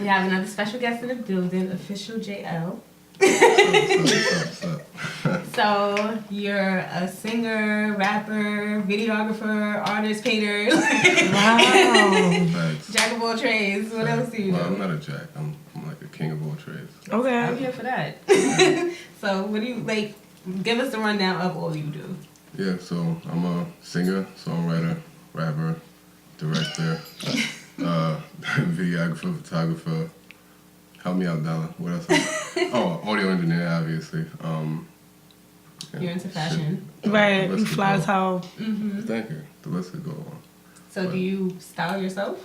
have another special guest in the building, Official JL. So you're a singer, rapper, videographer, artist, painter. Wow. Jack of all trades. What else do you do? Well, I'm not a jack. I'm like a king of all trades. Okay. I'm here for that. So what do you like? Give us the rundown of all you do. Yeah, so I'm a singer, songwriter, rapper, director, videographer, photographer. Help me out, Dalla. What else? Oh, audio engineer, obviously. You're into fashion. Right, you fly as hell. Thank you. The list could go on. So do you style yourself?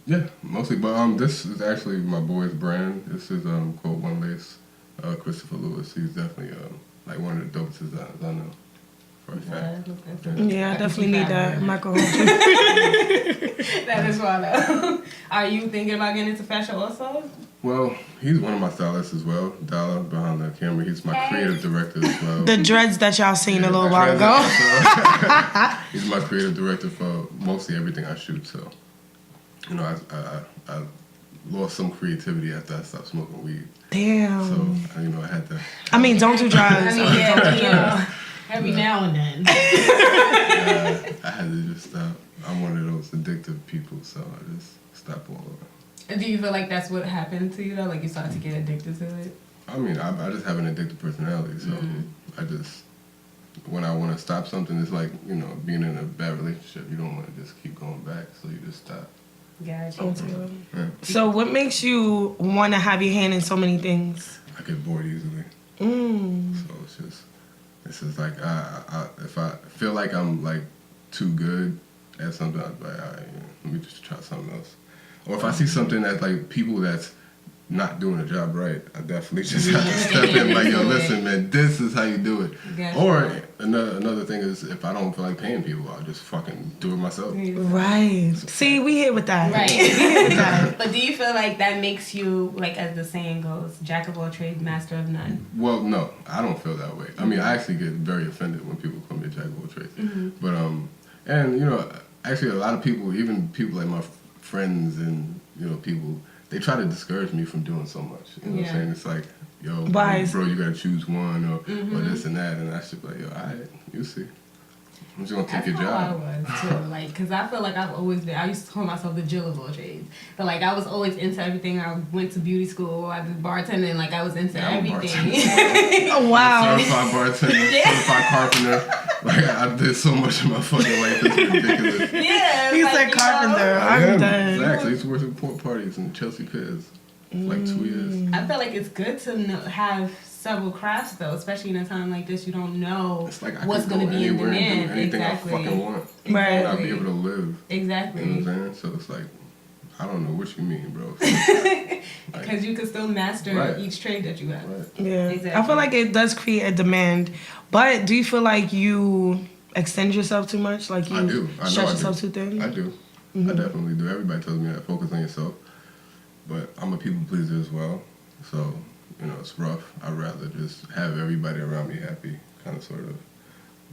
Yeah, mostly. But this is actually my boy's brand. This is quote One Lace, Christopher Lewis. He's definitely like one of the dopest designers I know. For a fact. Yeah, I definitely need that. Michael. That is wild. Are you thinking about getting into fashion also? Well, he's one of my stylists as well. Dalla behind the camera. He's my creative director as well. The dreads that y'all seen a little while ago. He's my creative director for mostly everything I shoot. So, you know, I lost some creativity after I stopped smoking weed. Damn. So, you know, I had to. I mean, don't do drugs. Every now and then. I had to just stop. I'm one of those addictive people, so I just stopped all of it. Do you feel like that's what happened to you though? Like you started to get addicted to it? I mean, I just have an addictive personality, so I just, when I want to stop something, it's like, you know, being in a bad relationship. You don't want to just keep going back, so you just stop. Gotcha. Yeah. So what makes you want to have your hand in so many things? I get bored easily. So it's just like, if I feel like I'm like too good at something, I'd be like, all right, let me just try something else. Or if I see something that's like people that's not doing a job right, I definitely just have to step in like, yo, listen, man, this is how you do it. Gotcha. Or another thing is, if I don't feel like paying people, I'll just fucking do it myself. Right. See, we here with that. Right. We here with that. But do you feel like that makes you, like as the saying goes, jack of all trades, master of none? Well, no, I don't feel that way. I mean, I actually get very offended when people call me a jack of all trades. But, and, you know, actually a lot of people, even people like my friends and, you know, people, they try to discourage me from doing so much. You know what I'm saying? It's like, yo, bro, you gotta choose one or this and that. And I should be like, yo, all right, you see. I'm just gonna take your job. I was too, like, because I feel like I've always been, I used to call myself the Jill of all trades. But like, I was always into everything. I went to beauty school, I did bartending, like I was into everything. Oh, wow. Certified bartender, certified carpenter. Like, I did so much in my fucking life, it's ridiculous. Yeah, he said carpenter. I'm done. Exactly, I used to work at port parties in Chelsea Piers for like 2 years. I feel like it's good to have several crafts though, especially in a time like this. You don't know what's going to be in demand. Do anything I fucking want. Right. I'll be able to live. Exactly. You know what I'm saying? So it's like, I don't know what you mean, bro. Because you can still master each trade that you have. Right. Yeah. Exactly. I feel like it does create a demand. But do you feel like you extend yourself too much? Like you I do. stretch yourself too thin? I do. I definitely do. Everybody tells me that. Focus on yourself. But I'm a people pleaser as well. So, you know, it's rough. I'd rather just have everybody around me happy, kind of, sort of.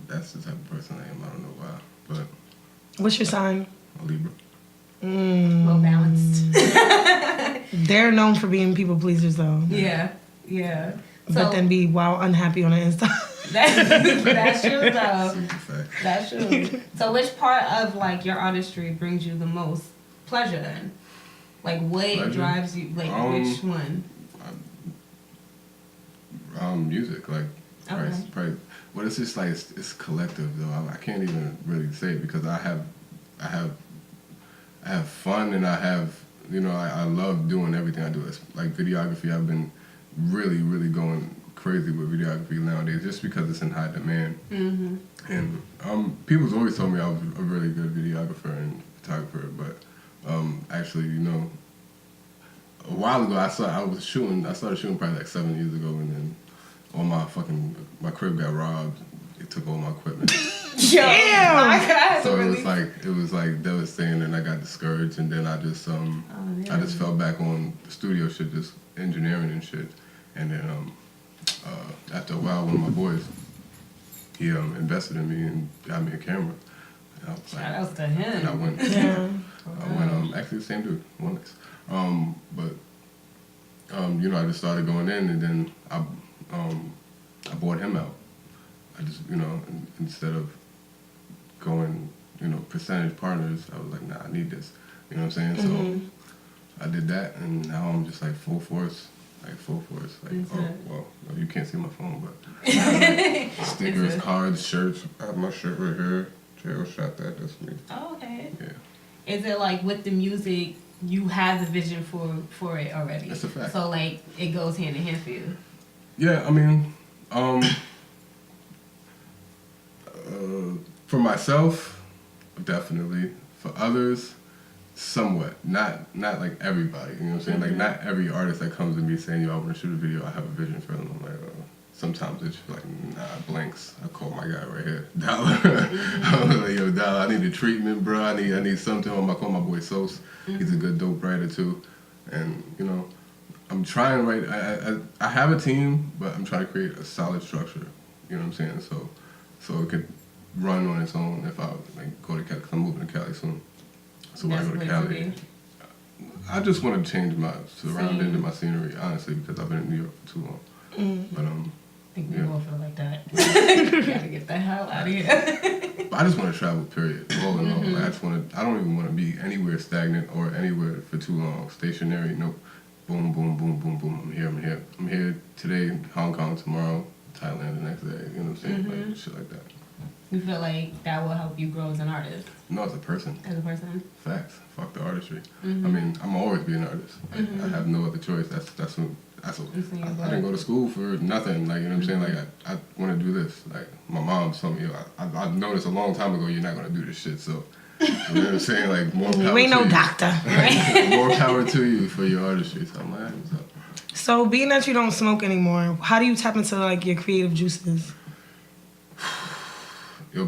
That's the type of person I am. I don't know why. But what's your sign? a Libra. Well balanced. They're known for being people pleasers, though. Yeah. But then be unhappy on the inside. That's true, though. Super fact. That's true. So which part of, like, your artistry brings you the most pleasure, then? Like, what drives you, like, which one? Music, like, probably. Well, it's just like, it's collective, though. I can't even really say it because I have fun and I have, you know, I love doing everything I do. It's like videography. I've been really, really going crazy with videography nowadays just because it's in high demand. And people's always told me I was a really good videographer and photographer, but actually, you know, a while ago I started shooting probably like 7 years ago, and then all my crib got robbed. It took all my equipment. Damn! So it was like devastating, and I got discouraged, and then I just fell back on the studio shit, just engineering and shit. And then after a while, one of my boys, he invested in me and got me a camera. Shout outs to him. And I went, actually the same dude, One But I just started going in, and then I bought him out. I just, instead of going, percentage partners, I was like, nah, I need this. You know what I'm saying? So I did that, and now I'm just like full force. Like, you can't see my phone, but stickers, cards, shirts. I have my shirt right here. Jail shot that's me. Oh, okay. Yeah. Is it like with the music, you have the vision for it already? That's a fact. So, like, it goes hand in hand for you? Yeah, I mean, for myself, definitely. For others, somewhat. Not like everybody, you know what I'm saying? Like, not every artist that comes to me saying, I want to shoot a video, I have a vision for them. I'm like, sometimes it's like, blanks. I call my guy right here, Dollar. I'm like, yo, Dollar, I need a treatment, bro. I need something. I call my boy Sos. He's a good dope writer, too. And, I'm trying, right? I have a team, but I'm trying to create a solid structure. You know what I'm saying? So it could run on its own if I go to Cali, because I'm moving to Cali soon. So when I go to Cali, I just want to change my surroundings and my scenery, honestly, because I've been in New York for too long. But I think we all feel like that. Gotta get the hell out of here. But I just want to travel, period. All in all. Like, I don't even want to be anywhere stagnant or anywhere for too long. Stationary, nope. Boom, boom, boom, boom, boom. I'm here. I'm here today, Hong Kong tomorrow, Thailand the next day. You know what I'm saying? Like, shit like that. You feel like that will help you grow as an artist? No, as a person. As a person? Facts. Fuck the artistry. I mean, I'm always be an artist. Like, I have no other choice. I didn't go to school for nothing. Like, you know what I'm saying? Like, I want to do this. Like, my mom told me, I noticed a long time ago, you're not going to do this shit. So, you know what I'm saying? Like, more power You ain't no doctor. Like, more power to you for your artistry. So I'm like, what's up? So, being that you don't smoke anymore, how do you tap into, like, your creative juices?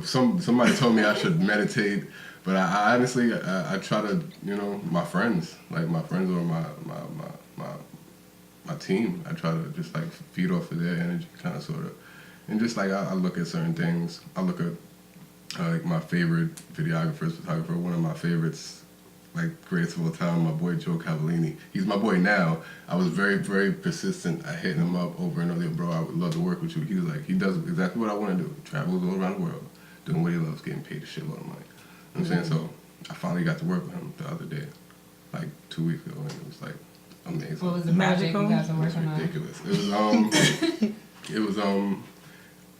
Somebody told me I should meditate, but I honestly, I try to, my friends or my team, I try to just like feed off of their energy, kind of, sort of, and just like I look at certain things. I look at like my favorite photographer. One of my favorites, like greatest of all time, my boy Joe Cavallini. He's my boy now. I was very, very persistent. I hit him up over and over, bro, I would love to work with you. He was like, he does exactly what I want to do. Travels all around the world, doing what he loves, getting paid a shitload of money. You know what I'm saying? So I finally got to work with him the other day, like 2 weeks ago, and it was like amazing. What was the project you guys were working on? Ridiculous. It was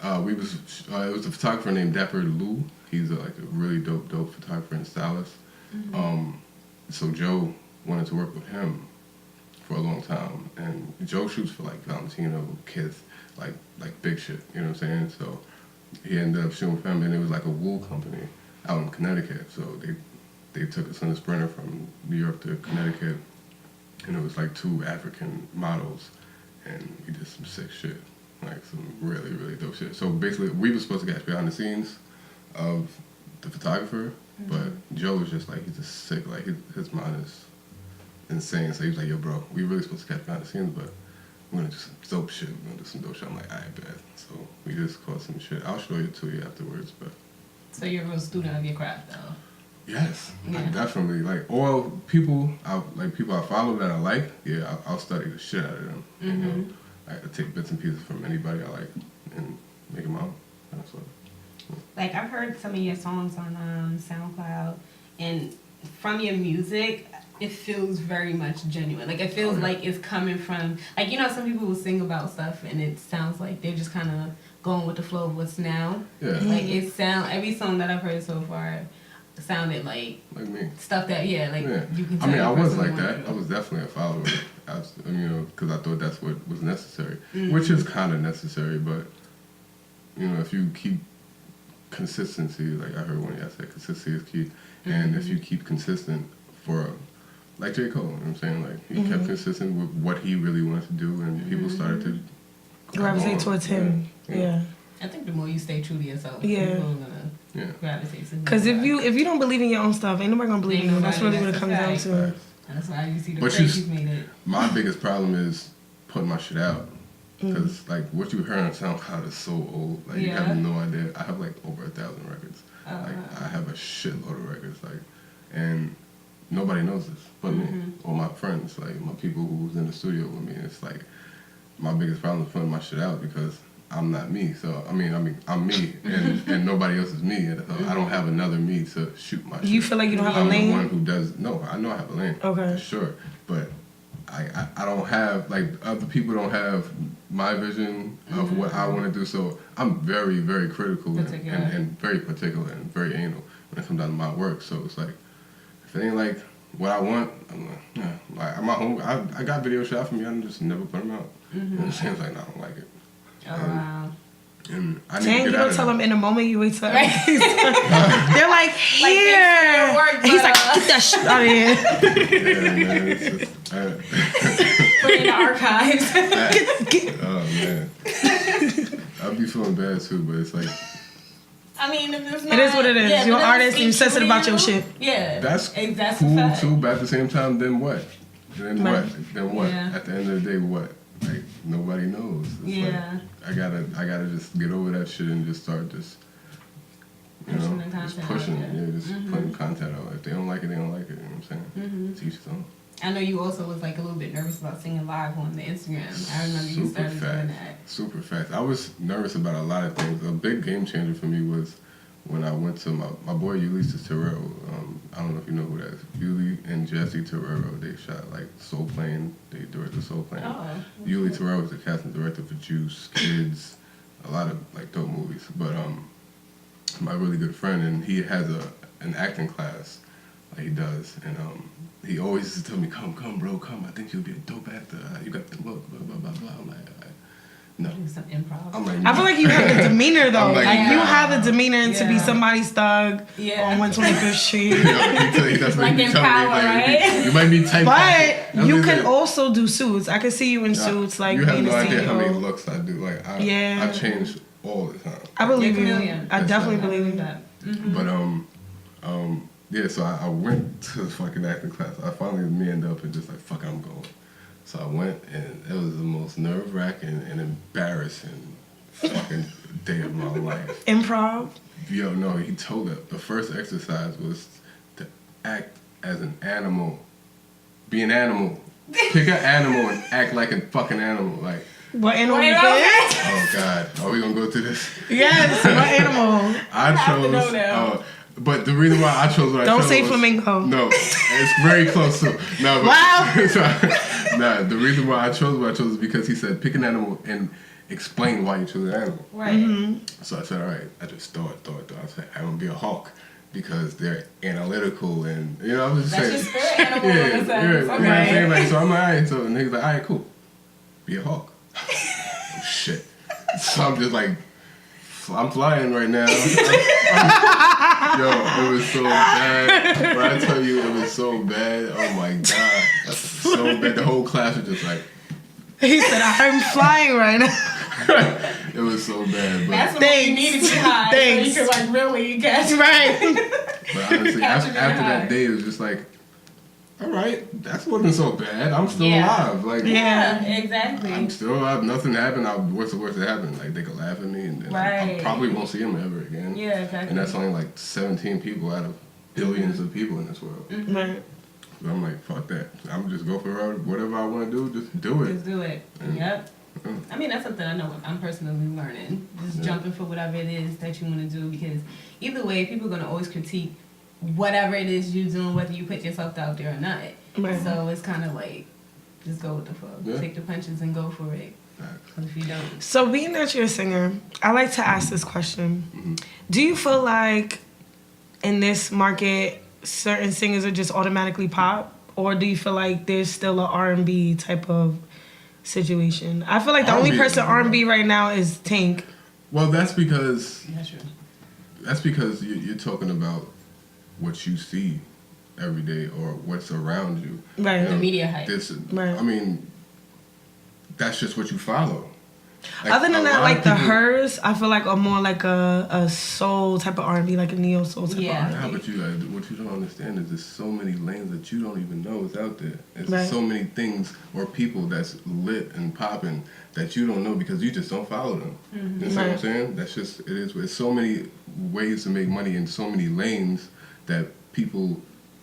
it was a photographer named Dapper Lou. He's like a really dope photographer and stylist. So Joe wanted to work with him for a long time, and Joe shoots for like Valentino, kids, like big shit. You know what I'm saying? So he ended up shooting with him, and it was like a wool company out in Connecticut. So they took us on a sprinter from New York to Connecticut, and it was like 2 African models, and we did some sick shit, like some really, really dope shit. So basically, we were supposed to catch behind the scenes of the photographer, but Joe was just like, he's just sick, like his mind is insane. So he was like, yo, bro, we really supposed to catch behind the scenes, but we're gonna do some dope shit. We're gonna do some dope shit. I'm like, alright, bet. So we just caught some shit. I'll show it to you afterwards, but. So you're a real student of your craft, though. Yes, Yeah. definitely. Like, or people I follow that I like. Yeah, I'll study the shit out of them. I take bits and pieces from anybody I like and make them my own. That's what. Like, I've heard some of your songs on SoundCloud, and from your music, it feels very much genuine. Like, it feels like it's coming from, like, some people will sing about stuff, and it sounds like they're just kind of going with the flow of what's now. Yeah. Like, every song that I've heard so far sounded like me. Stuff that, you can tell. I mean, I was like that. I was definitely a follower. Because I thought that's what was necessary, which is kind of necessary, but, if you keep consistency, like I heard one of y'all said, consistency is key. And if you keep consistent like J. Cole, you know what I'm saying? Like, he kept consistent with what he really wanted to do, and people started to gravitate towards him. Yeah. I think the more you stay true to yourself, yeah, people are gonna gravitate to you. Because if you don't believe in your own stuff, ain't nobody gonna believe in you. That's really what it comes down to. That's why you see the crazies made it. My biggest problem is putting my shit out. Because, like, what you heard on SoundCloud is so old. Like, you have no idea. I have, like, over 1,000 records. Like, I have a shitload of records. Like, and nobody knows this but me or my friends, like my people who's in the studio with me. It's like my biggest problem is putting my shit out because I'm not me. So I'm me, and nobody else is me. And so I don't have another me to shoot my shit. You feel like you don't have a lane? I'm the one who does. No, I know I have a lane. Okay, for sure, but I don't have, like, other people don't have my vision of what I want to do. So I'm very, very critical and very particular and very anal when it comes down to my work. So it's like, if it ain't like what I want, I'm like, yeah. Like, I'm at home. I got video shot from me. I just never put them out. And it seems like I don't like it. Oh, wow. And I Dang, you don't tell them in a moment you wait till right. They're like, here. Work, he's like, get that shit out of here. Yeah, man, it's just, put it in the archives. Oh, man. I'd be feeling bad, too, but it's like, I mean, if it's not, it is what it is. Yeah, You're an artist and you said sensitive about your shit. Yeah. That's cool, too, but at the same time, then what? Then what? Yeah. At the end of the day, what? Like, nobody knows. It's like, I gotta just get over that shit and just start just, just pushing it. Yeah, just putting content out. If they don't like it, they don't like it. You know what I'm saying? Teach its own. I know you also was like a little bit nervous about singing live on the Instagram. I remember you started doing that. Super fast. I was nervous about a lot of things. A big game changer for me was when I went to my boy Ulysses Terrero. I don't know if you know who that is. Yuli and Jesse Terrero, they shot like Soul Plane. They directed Soul Plane. Oh. Yuli Terrero is the casting director for Juice, Kids, a lot of like dope movies. But my really good friend, and he has an acting class, like he does, and he always used to tell me, come bro, come. I think you'll be a dope actor. You got the look, blah blah blah blah. I'm like, no. Do some improv. I'm like, I feel like you have the demeanor though. Like, you have the demeanor to be somebody's thug on 125th Street. That's like in Power, right? You might be type. But you can also do suits. I can see you in suits, like you have being no a idea CEO. how many looks I do. Like I change all the time. I believe you. I Yes, definitely believe that. But yeah. So I went to the fucking acting class. I finally manned up and just like, fuck, I'm going. So I went, and it was the most nerve-wracking and embarrassing fucking day of my life. Improv? Yo, no, he told it. The first exercise was to act as an animal. Be an animal. Pick an animal and act like a fucking animal. Like, what animal you pick? Oh, God. Are we going to go through this? Yes, what animal? I chose... But the reason why I chose what I chose Don't say flamingo. No, it's very close to. No, but, wow. The reason why I chose what I chose is because he said pick an animal and explain why you chose an animal. Right. Mm-hmm. So I said, all right. I just thought. I said, I'm going to be a hawk because they're analytical and, I was just saying. That's your spirit animal. Yeah. You know what I'm saying? Like, so I'm like, all right. So, and he's like, all right, cool. Be a hawk. Oh, shit. So I'm just like, I'm flying right now. Yo, it was so bad. When I tell you it was so bad, oh my God. That's so bad. The whole class was just like... He said, I'm flying right now. It was so bad. But that's when you need to be high. Thanks. So you could like really catch. Right. But honestly, after that day, it was just like, all right, that wasn't so bad. I'm still alive. Like, yeah, exactly. I'm still alive. Nothing happened. What's the worst that happened? Like, they could laugh at me, and I probably won't see him ever again. Yeah, exactly. And that's only like 17 people out of billions of people in this world. Mm-hmm. Right. So I'm like, fuck that. I'm just go for whatever I want to do. Just do it. Just do it. Yep. I mean, that's something I know I'm personally learning. Just jumping for whatever it is that you want to do, because either way, people are going to always critique whatever it is you're doing, whether you put yourself out there or not. Right. So it's kind of like, just go with the flow. Yeah. Take the punches and go for it. If you don't. So being that you're a singer, I like to ask this question. Mm-hmm. Do you feel like in this market, certain singers are just automatically pop? Or do you feel like there's still a R&B type of situation? I feel like the only person R&B right now is Tank. Well, that's because... That's true. That's because you're talking about what you see every day or what's around you. Right. The media hype. Right. I mean, that's just what you follow. Like, other than that, like the Hers, I feel like are more like a soul type of R&B, like a neo soul type of R&B. Nah, but what you don't understand is there's so many lanes that you don't even know is out there. There's so many things or people that's lit and popping that you don't know because you just don't follow them. Mm-hmm. You know what I'm saying? That's just, it is. There's so many ways to make money in so many lanes that people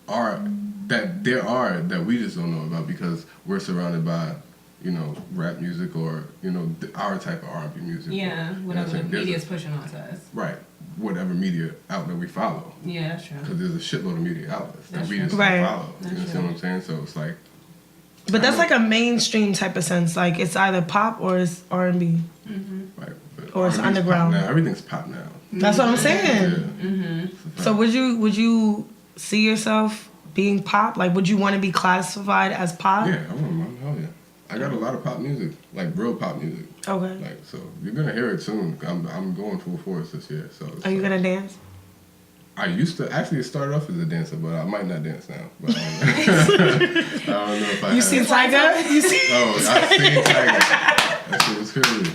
are that there are that we just don't know about because we're surrounded by, you know, rap music or, you know, our type of R&B music. Yeah, whatever the media's pushing onto us. Right. Whatever media outlet we follow. Yeah, that's true. Because there's a shitload of media outlets that we just right. follow. You understand what I'm saying? So it's like. But that's like a mainstream type of sense. Like it's either pop or it's R&B. Mm-hmm. Right. Or it's underground. Now. Everything's pop now. That's what I'm saying. Yeah. Mm-hmm. So would you see yourself being pop? Like would you want to be classified as pop? Yeah, I want hell yeah. I got a lot of pop music, like real pop music. Okay. Like so, you're gonna hear it soon. I'm going full force this year. So. Are you gonna dance? I used to actually start off as a dancer, but I might not dance now. But I don't know if I. You seen Tiger? You see? Oh, I seen Tiger. That shit was crazy.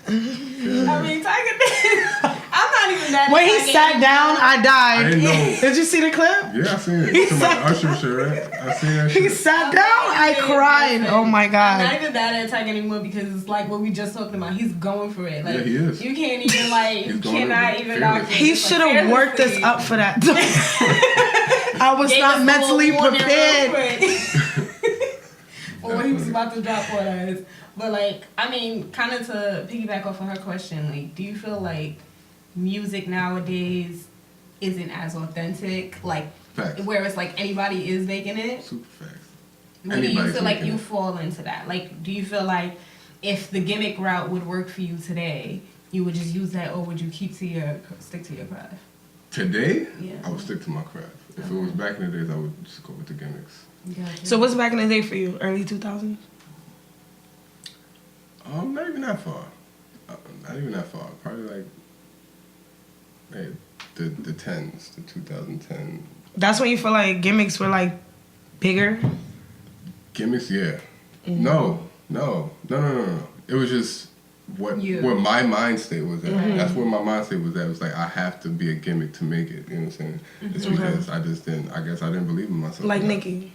Yeah. I mean, Tiger did. I'm not even that. When he sat down, I died. I didn't know. Did you see the clip? Yeah, I seen it. Somebody Usher shit, right? I seen that shit. He sat down. I cried. Oh my I'm god. not even that at Tiger anymore because it's like what we just talked about. He's going for it. Like, Yeah, he is. You can't even like. You cannot even knock it. He should have worked this up for that. I was not mentally prepared. For what he was about to drop on us. But like, I mean, kind of to piggyback off of her question, like, do you feel like music nowadays isn't as authentic? Like, Facts. where it's like anybody is making it? Super facts. Or do you feel like you fall into that? Like, do you feel like if the gimmick route would work for you today, you would just use that, or would you stick to your craft? Today, Yeah. I would stick to my craft. If it was back in the days, I would just go with the gimmicks. Gotcha. So what's back in the day for you? Early 2000s? Not even that far. Not even that far. Probably like, hey, the tens, the 2010. That's when you feel like gimmicks were like bigger? Gimmicks, yeah. No. It was just where my mind state was at. Mm-hmm. That's where my mind state was at. It was like, I have to be a gimmick to make it. You know what I'm saying? It's because I guess I didn't believe in myself. Like Nicki.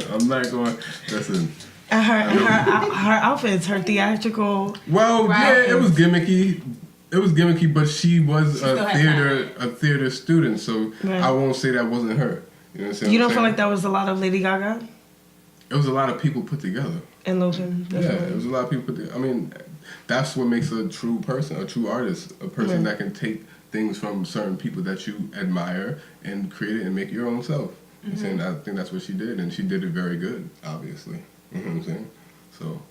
I'm not going. Listen. And her outfits, her theatrical. Well, Right. yeah, it was gimmicky. It was gimmicky, but she was still had a theater student, so Right. I won't say that wasn't her. You know what I'm saying? You don't feel like that was a lot of Lady Gaga It was a lot of people put together. and Logan? Yeah, it was a lot of people put together. I mean, that's what makes a true person, a true artist, a person that can take things from certain people that you admire and create it and make your own self. I'm saying, I think that's what she did, and she did it very good, obviously. You know what I'm saying? So.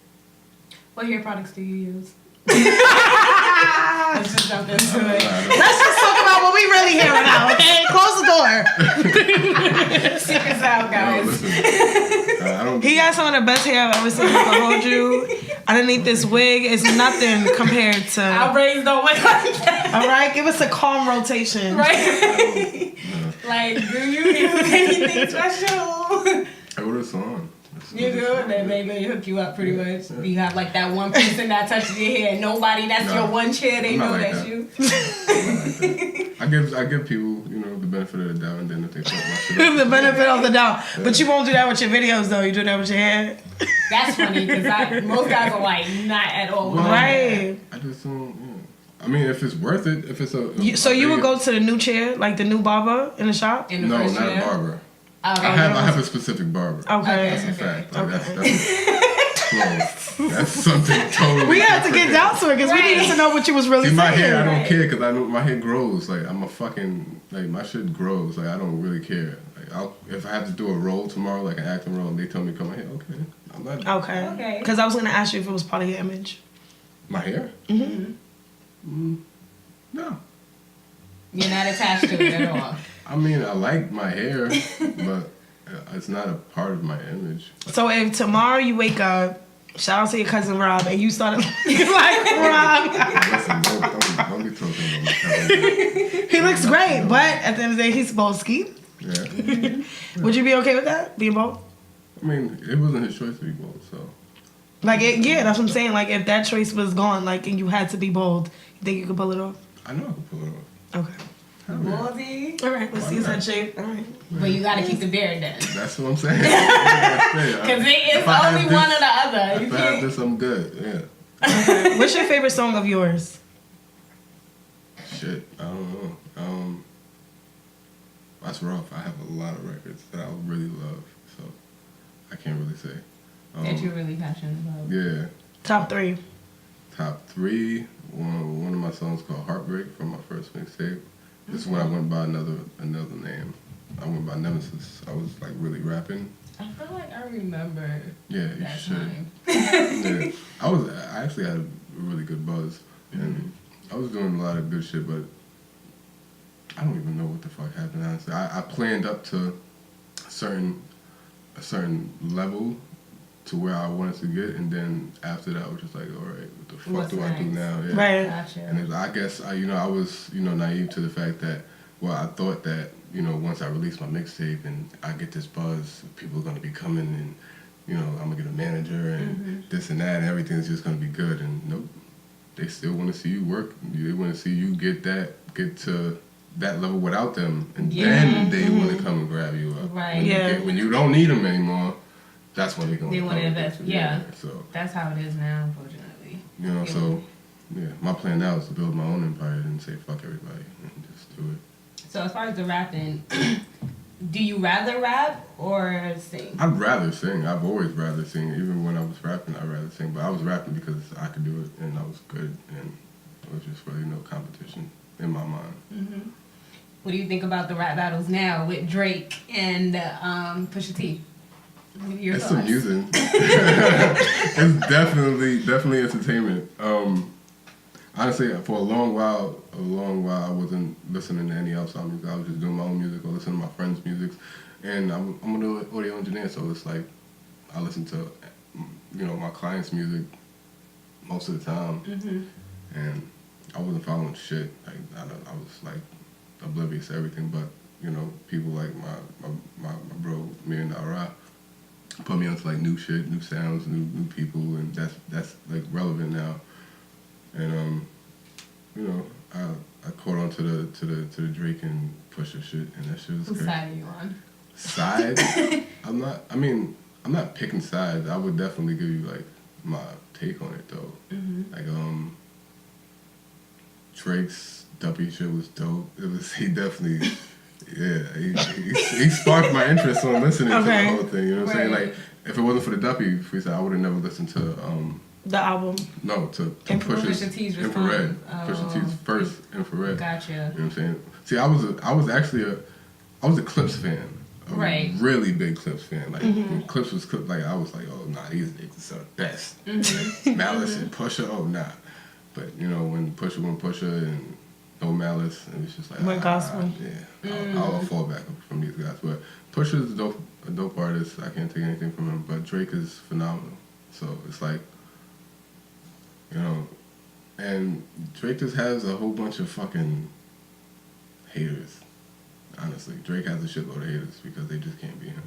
What hair products do you use? Let's just jump into it. Let's just talk about what we really hear about, okay? Close the door. Secrets out, guys. No, listen, I don't. He got some of the best hair I've ever seen. I can hold you. Underneath this wig, it's nothing compared to. Our braids don't work like that. All right, give us a calm rotation. Right? Like, do you use anything special? I ordered a song. You do? And they hook you up pretty much. You have like that one person that touches your hair. Nobody, that's your one chair. They know like that's that. you. I give people, you know, the benefit of the doubt, and then if they fuck my shit up, The benefit of the doubt. But you won't do that with your videos, though. You do that with your hair. That's funny because most guys are like, not at all. Well, Right. I just don't. Yeah. I mean, if it's worth it, if it's a. So you would go to the new chair, like the new barber in the shop? In the No, first not chair? a barber. Okay. I have a specific barber. Okay. That's a fact. Like, Okay. that's something totally. We had to get different. down to it because we needed to know what you was really See, my saying. hair, I don't care because I know my hair grows. Like, I'm a fucking, like, my shit grows. Like, I don't really care. Like, if I have to do a role tomorrow, like an acting role, and they tell me to cut my hair, okay. I'm not. Okay. Okay. Because I was going to ask you if it was part of your image. My hair? No. You're not attached to it at all. I mean, I like my hair, but it's not a part of my image. So if tomorrow you wake up, shout out to your cousin Rob, and you started looking like Rob. Listen, don't be talking about my cousin. He looks great, but at the end of the day, he's supposed to ski. Yeah. Would you be okay with that, being bald? I mean, it wasn't his choice to be bald, so. Like, yeah, that's what I'm saying. Like, if that choice was gone, like, and you had to be bald, you think you could pull it off? I know I can pull it off. Okay. Baldy. All right, let's see his head shape. All right. But you gotta keep the beard then. That's what I'm saying. Because it's only one or the other. You If I have can't. this, I'm good. Yeah. Okay. What's your favorite song of yours? Shit, I don't know. That's rough. I have a lot of records that I really love, so I can't really say. That you're really passionate about. Yeah. Top 3. Top 3. One of my songs called Heartbreak from my first mixtape. This is when I went by another name. I went by Nemesis. I was like really rapping. I feel like I remember. Yeah, you that should. time. Yeah, I actually had a really good buzz, and I was doing a lot of good shit, but I don't even know what the fuck happened. Honestly, I planned up to a certain level to where I wanted to get, and then after that, I was just like, all right, what the fuck What's do I do next? now? Yeah. Right. Gotcha. And I guess I was naive to the fact that, well, I thought that once I release my mixtape and I get this buzz, people are gonna be coming and I'm gonna get a manager and this and that, and everything's just gonna be good. And nope, they still want to see you work. They want to see you get to that level without them, and then they want to come and grab you up. Right. When you don't need them anymore, that's when they're gonna. They want to invest. Yeah. So that's how it is now, unfortunately. So yeah, my plan now is to build my own empire and say fuck everybody and just do it. So as far as the rapping, do you rather rap or sing? I'd rather sing. I've always rather sing. Even when I was rapping, I'd rather sing. But I was rapping because I could do it and I was good, and it was just really no competition in my mind. Mm-hmm. What do you think about the rap battles now with Drake and Pusha T? It's amusing. It's definitely entertainment. Honestly, for a long while, I wasn't listening to any outside music. I was just doing my own music or listening to my friends' music. And I'm an audio engineer, so it's like I listen to, my clients' music most of the time. Mm-hmm. And I wasn't following shit. Like I was like oblivious to everything. But people like my bro, me and Ara, put me onto like new shit, new sounds, new people, and that's like relevant now. And I caught on to the Drake and Pusha shit, and that shit was Whose great. side are you on? Side? I'm not picking sides. I would definitely give you like my take on it though. Mm-hmm. Like Drake's Duppy shit was dope. He definitely. Yeah, he sparked my interest on listening to the whole thing. You know what I'm saying? Like, if it wasn't for the Duppy freestyle, I would have never listened to the album. No, to Pusha T's Infrared. Pusha T's first Infrared. Gotcha. You know what I'm saying? See, I was actually a Clips fan. A really big Clips fan. Like when Clips was like I was like, oh nah, these niggas are the best. Malice and Pusha, oh nah. But when Pusha went Pusha and No Malice, and it's just like went gospel. Yeah, I'll fall back from these guys. But Pusha's a dope artist. I can't take anything from him. But Drake is phenomenal. So it's like, and Drake just has a whole bunch of fucking haters. Honestly, Drake has a shitload of haters because they just can't be him.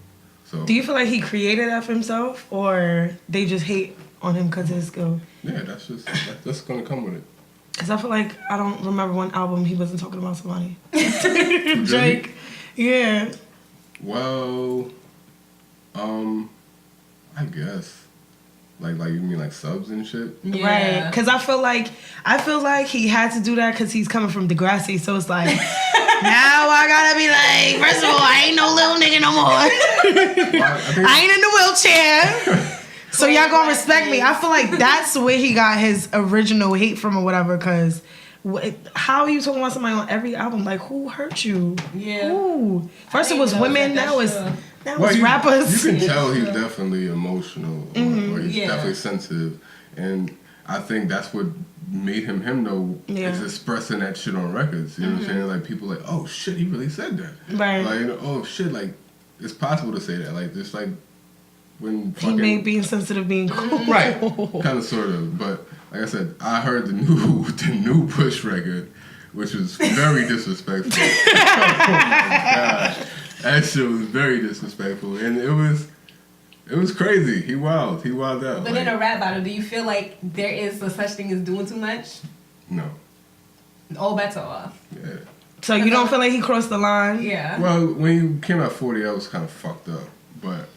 So do you feel like he created that for himself, or they just hate on him because of his skill? Yeah, that's gonna come with it. Because I feel like I don't remember one album he wasn't talking about somebody. Drake. Yeah. Well, I guess. Like you mean like subs and shit? Yeah. Right. Because I feel like he had to do that because he's coming from Degrassi. So it's like, now I gotta be like, first of all, I ain't no little nigga no more. Well, I ain't in the wheelchair. So y'all gonna respect me. I feel like that's where he got his original hate from or whatever. Because how are you talking about somebody on every album? Like, who hurt you? Yeah. Who? First it was women, now it's rappers. You can tell he's definitely emotional, or he's definitely sensitive, and I think that's what made him though. Yeah. Is expressing that shit on records. You know what I'm saying? Like people like, oh shit, he really said that. Right. Like oh shit, like it's possible to say that. Like just like when he made being sensitive being cool. Right. Kind of sort of, but like I said, I heard the new Push record, which was very disrespectful. Oh my God. That shit was very disrespectful, and it was crazy. He wild out. But in a rap battle, do you feel like there is a such thing as doing too much? No. All bets are off. Yeah. So you don't feel like he crossed the line? Yeah. Well, when he came out 40, I was kind of fucked up, but.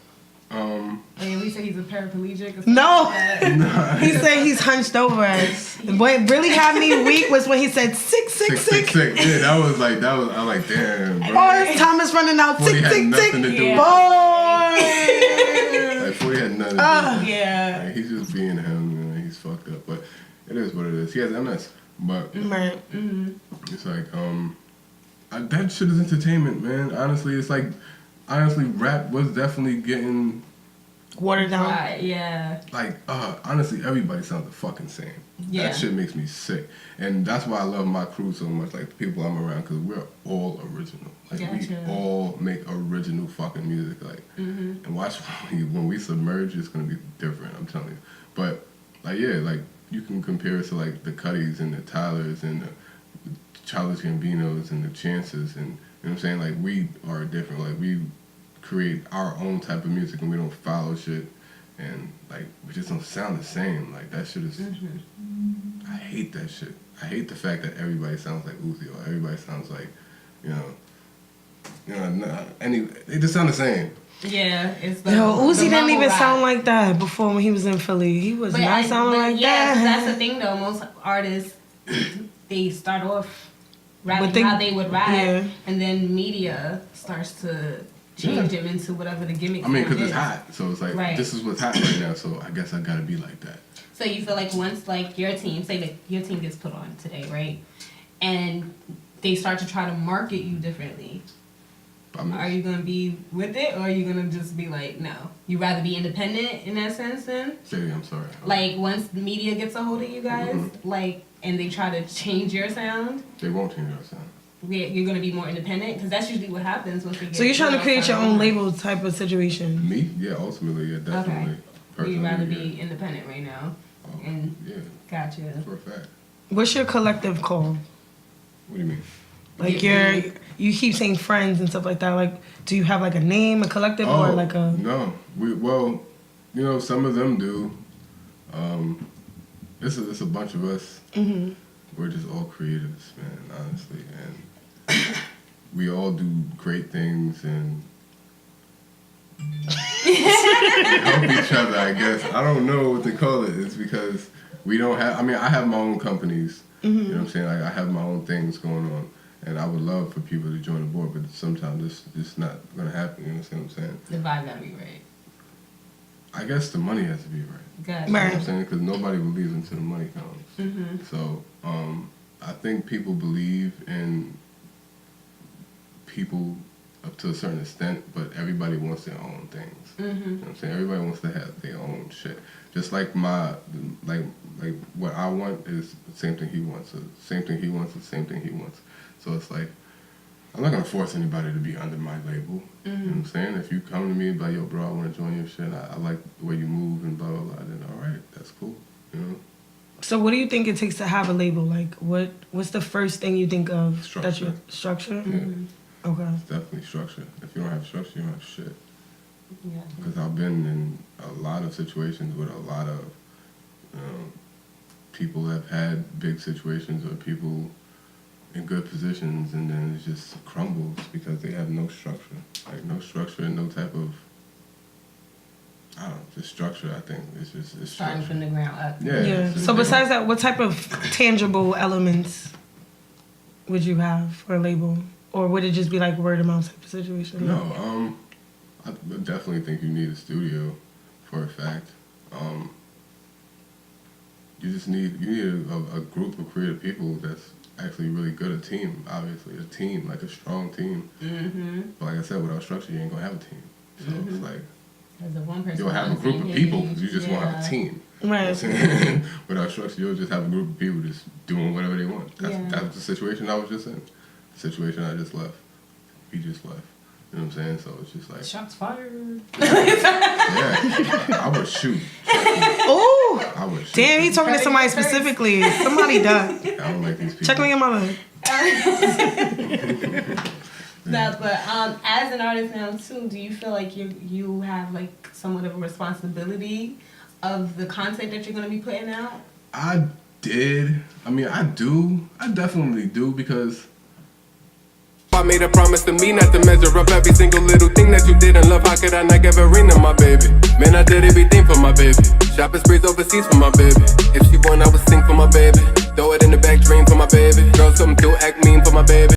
And we said he's a paraplegic or something No. like that? He said he's hunched over. What really had me weak was when he said 666. Yeah, that was I'm like, damn, bro. Oh, it's Thomas running out. 40 had 666. nothing to do with Boy. Like 40 had nothing to do with it. Yeah. Like, he's just being him, he's fucked up. But it is what it is. He has MS. But Right. it's like, that shit is entertainment, man. Honestly, it's like, rap was definitely getting Watered down. Right, yeah. like, honestly, everybody sounds the fucking same. Yeah. That shit makes me sick. And that's why I love my crew so much, like the people I'm around, because we're all original. Like, Gotcha. we all make original fucking music. Like, and watch when we submerge, it's going to be different, I'm telling you. But, like, yeah, like, you can compare it to, like, the Cuddys and the Tylers and the Childish Gambinos and the Chances, and, you know what I'm saying? Like, we are different. Like, we create our own type of music, and we don't follow shit, and like we just don't sound the same. Like that shit is. I hate that shit. I hate the fact that everybody sounds like Uzi or everybody sounds like, they just sound the same. Yeah, it's the Uzi didn't even rap. sound like that before when he was in Philly. He was not sounding like yeah, that. that's the thing though. Most artists, they start off rapping how they would rap, yeah. and then media starts to change him into whatever the gimmick. I mean, because is. it's hot, so it's like this is what's hot right now. So I guess I gotta be like that. So you feel like once like your team, say that your team gets put on today, right, and they start to try to market you differently. Are you gonna be with it, or are you gonna just be like, no? You rather be independent in that sense, then? Say, I'm sorry. Like once the media gets a hold of you guys, like, and they try to change your sound. They won't change your sound. You're gonna be more independent, because that's usually what happens once they get. So you're trying to create your own label type of situation. Me? Yeah, ultimately, yeah, definitely. Okay. You'd rather be independent right now. And yeah. Gotcha. For a fact. What's your collective called? What do you mean? Like you keep saying friends and stuff like that. Like, do you have like a name, a collective, or like a? No, some of them do. It's a bunch of us. We're just all creatives, man. Honestly, and we all do great things and help each other. I guess I don't know what to call it. It's because we don't have. I mean, I have my own companies. You know what I'm saying? Like I have my own things going on. And I would love for people to join the board, but sometimes it's just not going to happen. You understand what I'm saying? The vibe gotta be right. I guess the money has to be right. Gotcha. You know what I'm saying? Because nobody believes until the money comes. So I think people believe in people up to a certain extent, but everybody wants their own things. You know what I'm saying? Everybody wants to have their own shit. Just like like what I want is the same thing he wants. The same thing he wants is the same thing he wants. So it's like, I'm not going to force anybody to be under my label. You know what I'm saying? If you come to me and be like, yo, bro, I want to join your shit. I like the way you move and blah, blah, blah. Then all right, that's cool. You know? So what do you think it takes to have a label? Like, what's the first thing you think of? Structure. Structure? Yeah. Okay. It's definitely structure. If you don't have structure, you don't have shit. Yeah. Because I've been in a lot of situations with a lot of people that have had big situations or people in good positions, and then it just crumbles because they have no structure. Like no structure and no type of, I don't know, just structure. I think it's Starting structure. from the ground up. Yeah. So besides that, what type of tangible elements would you have for a label, or would it just be like word of mouth type of situation? No, I definitely think you need a studio, for a fact. You just need a group of creative people that's actually really good. A team, obviously, a team, like a strong team. But like I said, without structure, you ain't gonna have a team. So it's like As a one person you'll have a group of people, you just won't have a team. Right. Without structure, you'll just have a group of people just doing whatever they want. That's the situation I was just in. The situation I just left. We just left. You know what I'm saying? So it's just like... Shots fired. Yeah. I would shoot. Ooh! I would shoot. Damn, he talking to somebody specifically. Somebody done. I don't like these people. Check on your mother. No, but as an artist now too, do you feel like you have like somewhat of a responsibility of the content that you're going to be putting out? I did. I mean, I do. I definitely do, because I made a promise to me not to measure up every single little thing that you did in love. How could I not give a ring to my baby? Man, I did everything for my baby. Shopping sprees overseas for my baby. If she won, I would sing for my baby. Throw it in the back, dream for my baby. Girls come through, act mean for my baby.